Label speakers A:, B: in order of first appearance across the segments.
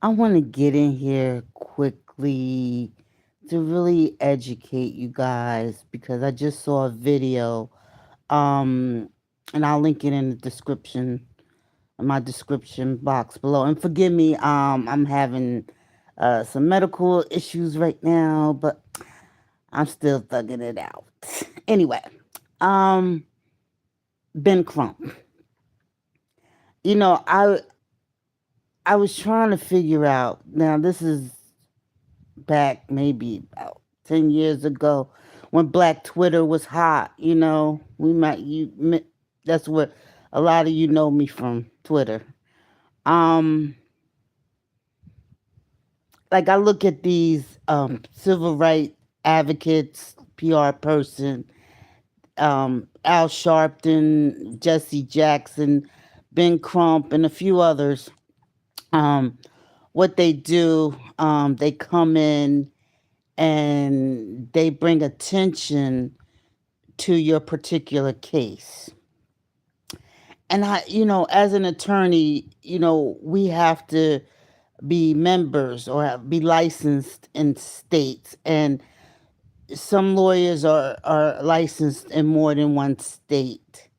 A: I want to get in here quickly to really educate you guys because I just saw a video. Um, and I'll link it in the description, in my description box below. And forgive me, I'm having some medical issues right now, but I'm still thugging it out. Anyway, um, Ben Crump. You know, I was trying to figure out. Now, this is back maybe about 10 years ago when Black Twitter was hot. We might that's what a lot of you know me from Twitter. Um, like I look at these civil rights advocates, PR person, Al Sharpton, Jesse Jackson, Ben Crump, and a few others. Um, what they do, they come in and they bring attention to your particular case. And as an attorney, we have to be members or be licensed in states. And some lawyers are licensed in more than one state.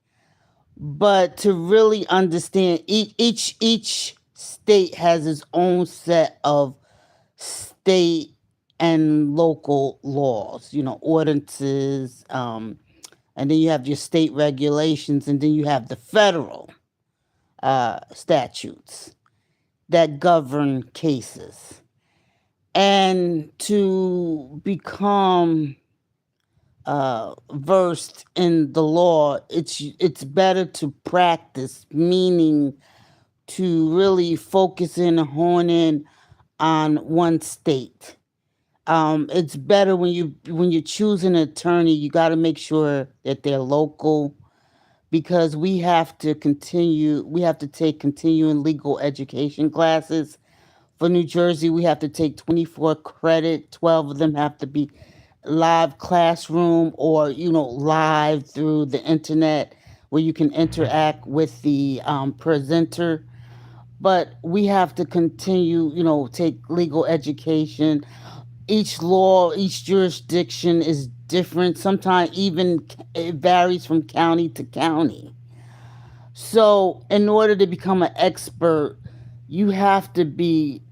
A: But to really understand, each state has its own set of state and local laws, ordinances, and then you have your state regulations, and then you have the federal statutes that govern cases. And to become versed in the law, it's better to practice, meaning to really focus in and hone in on one state. It's better when you choose an attorney, you got to make sure that they're local because we have to take continuing legal education classes. For New Jersey, we have to take 24 credit. 12 of them have to be live classroom or live through the internet where you can interact with the presenter. But we have to continue, take legal education. Each jurisdiction is different. Sometimes even it varies from county to county. So, in order to become an expert, you have to be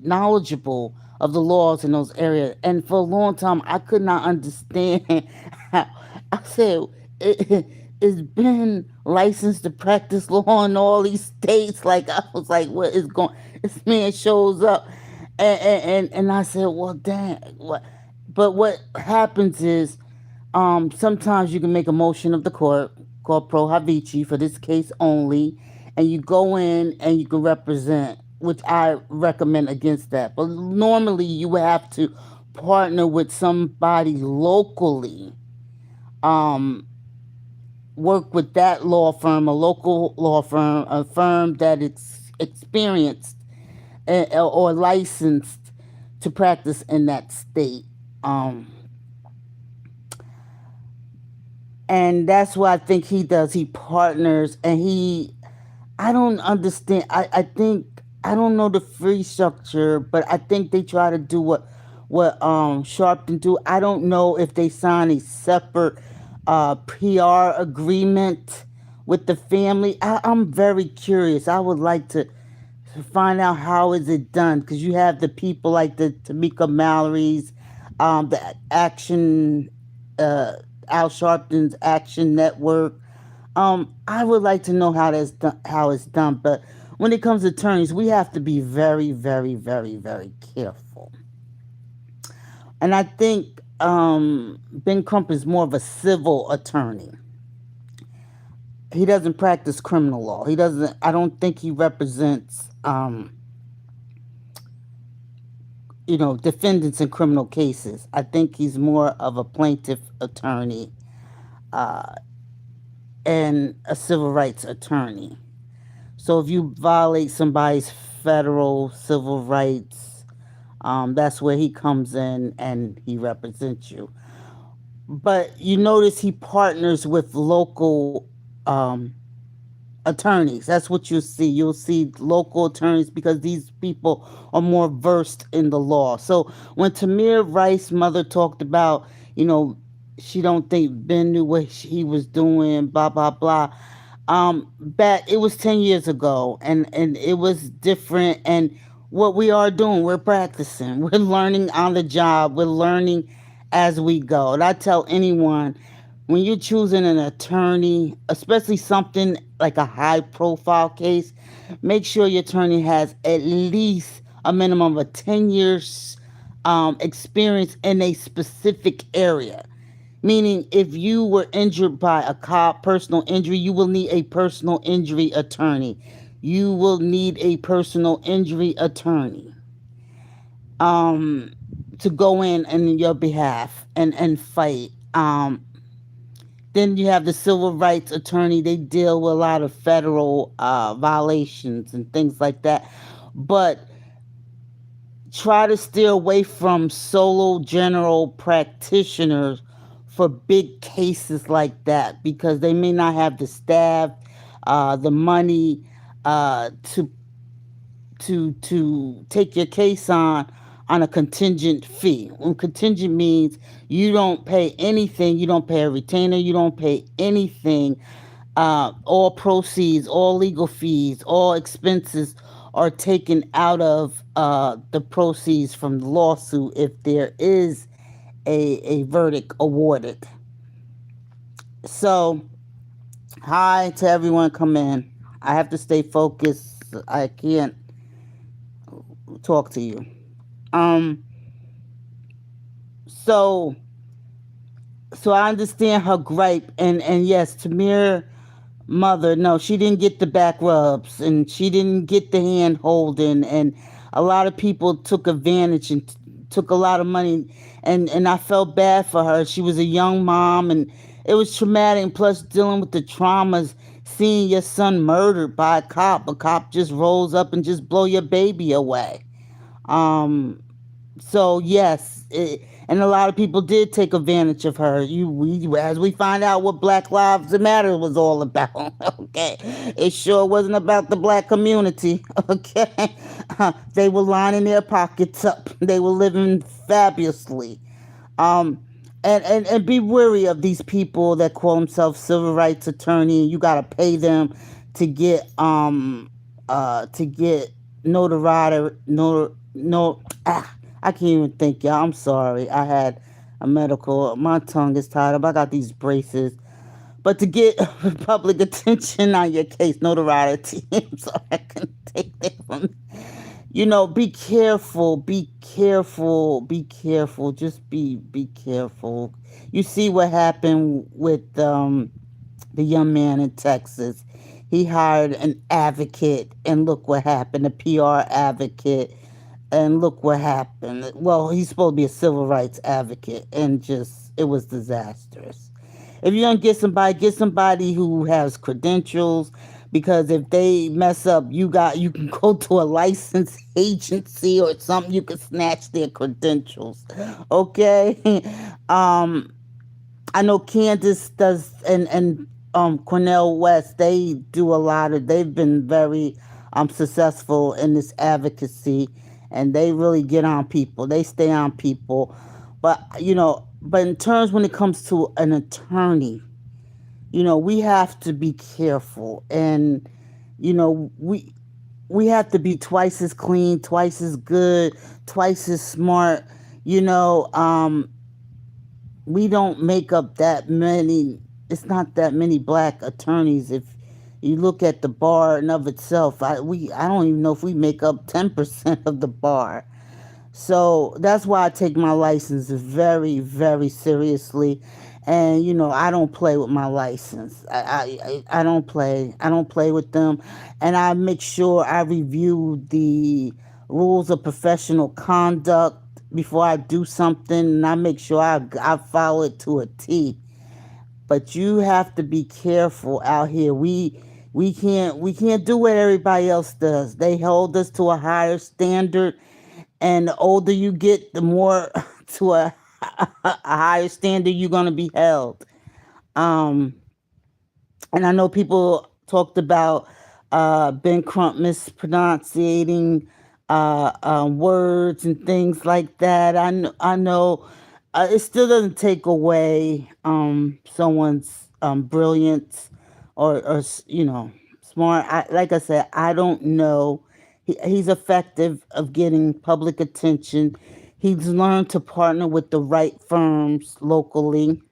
A: knowledgeable of the laws in those areas. And for a long time, I could not understand how I said it's been licensed to practice law in all these states. Like I was like, what is going? This man shows up, and I said, well, dang, what? But what happens is sometimes you can make a motion of the court called prohibited for this case only, and you go in and you can represent, which I recommend against that. But normally you have to partner with somebody locally, um, work with that law firm, a local law firm, a firm that is experienced or licensed to practice in that state. Um, and that's what I think he does. He partners, and I don't understand. I think I don't know the free structure, but I think they try to do what Sharpton do. I don't know if they sign a separate PR agreement with the family. I'm very curious. I would like to find out how is it done because you have the people like the Tamika Mallory's, the Action, uh, Al Sharpton's Action Network. I would like to know how it's done, but when it comes to attorneys, we have to be very, very, very, very careful. And I think Ben Crump is more of a civil attorney. He doesn't practice criminal law. He doesn't. I don't think he represents defendants in criminal cases. I think he's more of a plaintiff attorney uh, and a civil rights attorney. So if you violate somebody's federal civil rights, that's where he comes in and he represents you. But you notice he partners with local attorneys. That's what you'll see. You'll see local attorneys because these people are more versed in the law. So when Tamir Rice's mother talked about, you know, she don't think Ben knew what he was doing, blah blah blah. Back it was 10 years ago, and it was different. And what we are doing, we're practicing, we're learning on the job, we're learning as we go. And I tell anyone, when you're choosing an attorney, especially something like a high profile case, make sure your attorney has at least a minimum of 10 years experience in a specific area. Meaning, if you were injured by a cop, personal injury, you will need a personal injury attorney. You will need a personal injury attorney um, to go in your behalf and fight. Then you have the civil rights attorney. They deal with a lot of federal violations and things like that. But try to steer away from solo general practitioners for big cases like that because they may not have the staff, the money to take your case on a contingent fee. When contingent means you don't pay anything, you don't pay a retainer, you don't pay anything. All proceeds, all legal fees, all expenses are taken out of the proceeds from the lawsuit if there is a verdict awarded. So, hi to everyone come in. I have to stay focused. I can't talk to you. Um, so so I understand her gripe, and yes, Tamir mother, no, she didn't get the back rubs and she didn't get the hand holding, and a lot of people took advantage and took a lot of money, and I felt bad for her. She was a young mom, and it was traumatic, and plus dealing with the traumas, seeing your son murdered by a cop just rolls up and just blow your baby away. um so yes, and a lot of people did take advantage of her. As we find out what Black Lives Matter was all about. Okay, it sure wasn't about the black community. Okay, they were lining their pockets up. They were living fabulously. Um, and be wary of these people that call themselves civil rights attorney. You gotta pay them to get notoriety. No, I can't even think, y'all. I'm sorry. I had a medical. My tongue is tied up. I got these braces. But to get public attention on your case, notoriety. I'm sorry, I couldn't take that from. Be careful. Be careful. Be careful. Just be careful. You see what happened with the young man in Texas. He hired an advocate, and look what happened. A PR advocate, and look what happened. Well, he's supposed to be a civil rights advocate, and just it was disastrous. If you're gonna get somebody who has credentials, because if they mess up, you can go to a licensed agency or something. You can snatch their credentials. Okay. um, I know Candace does, and Cornell West. They do a lot of. They've been very successful in this advocacy, and they really get on people. They stay on people, but in terms when it comes to an attorney, we have to be careful, and you know we have to be twice as clean, twice as good, twice as smart. You know, we don't make up that many. It's not that many black attorneys. If you look at the bar and of itself, I don't even know if we make up 10% of the bar. So that's why I take my license very, very seriously, and I don't play with my license. I don't play. I don't play with them, and I make sure I review the rules of professional conduct before I do something, and I make sure I follow it to a T. But you have to be careful out here. We can't do what everybody else does. They hold us to a higher standard, and the older you get, the more to a higher standard you're gonna be held. Um, and I know people talked about Ben Crump mispronouncing words and things like that. I know it still doesn't take away someone's brilliance or smart. Like I said, I don't know. He's effective of getting public attention. He's learned to partner with the right firms locally,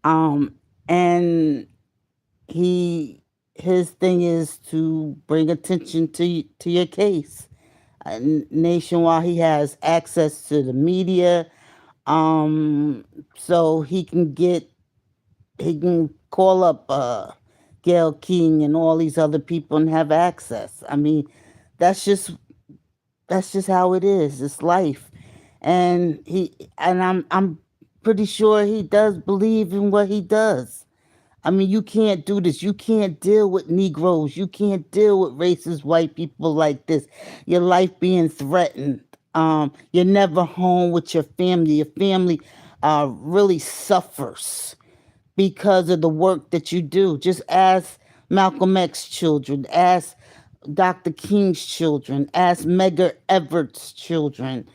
A: um, and he his thing is to bring attention to your case. Nationwide, he has access to the media, so he can call up Gail King and all these other people and have access. I mean, that's just that's just how it is. It's life, and I'm pretty sure he does believe in what he does. I mean, you can't do this. You can't deal with Negroes. You can't deal with racist white people like this. Your life being threatened. You're never home with your family. Your family really suffers because of the work that you do. Just ask Malcolm X children, ask Dr. King's children, ask Medgar Everett's children.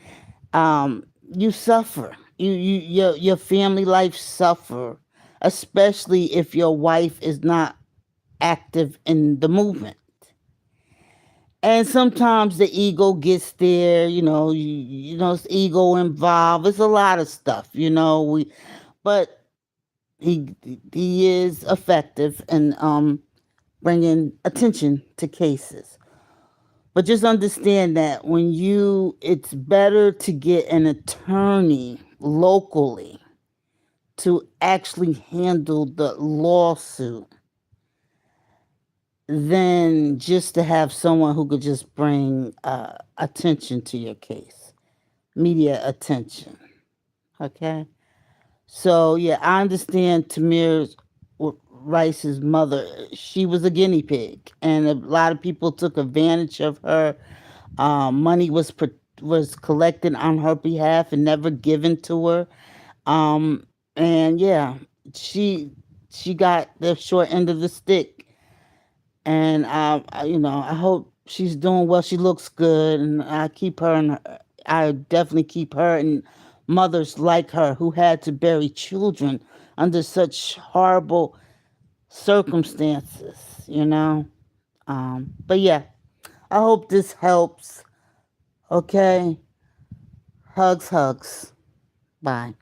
A: You suffer. Your family life suffer, especially if your wife is not active in the movement. And sometimes the ego gets there, it's ego involved. It's a lot of stuff, but he is effective in bringing attention to cases. But just understand that it's better to get an attorney locally to actually handle the lawsuit than just to have someone who could just bring attention to your case, media attention. Okay? So, yeah, I understand Rice's mother. She was a guinea pig, and a lot of people took advantage of her. Money was collected on her behalf and never given to her. And yeah, she she got the short end of the stick. And I hope she's doing well. She looks good, and I definitely keep her and mothers like her who had to bury children under such horrible circumstances. But yeah, I hope this helps. Okay, hugs, hugs. Bye.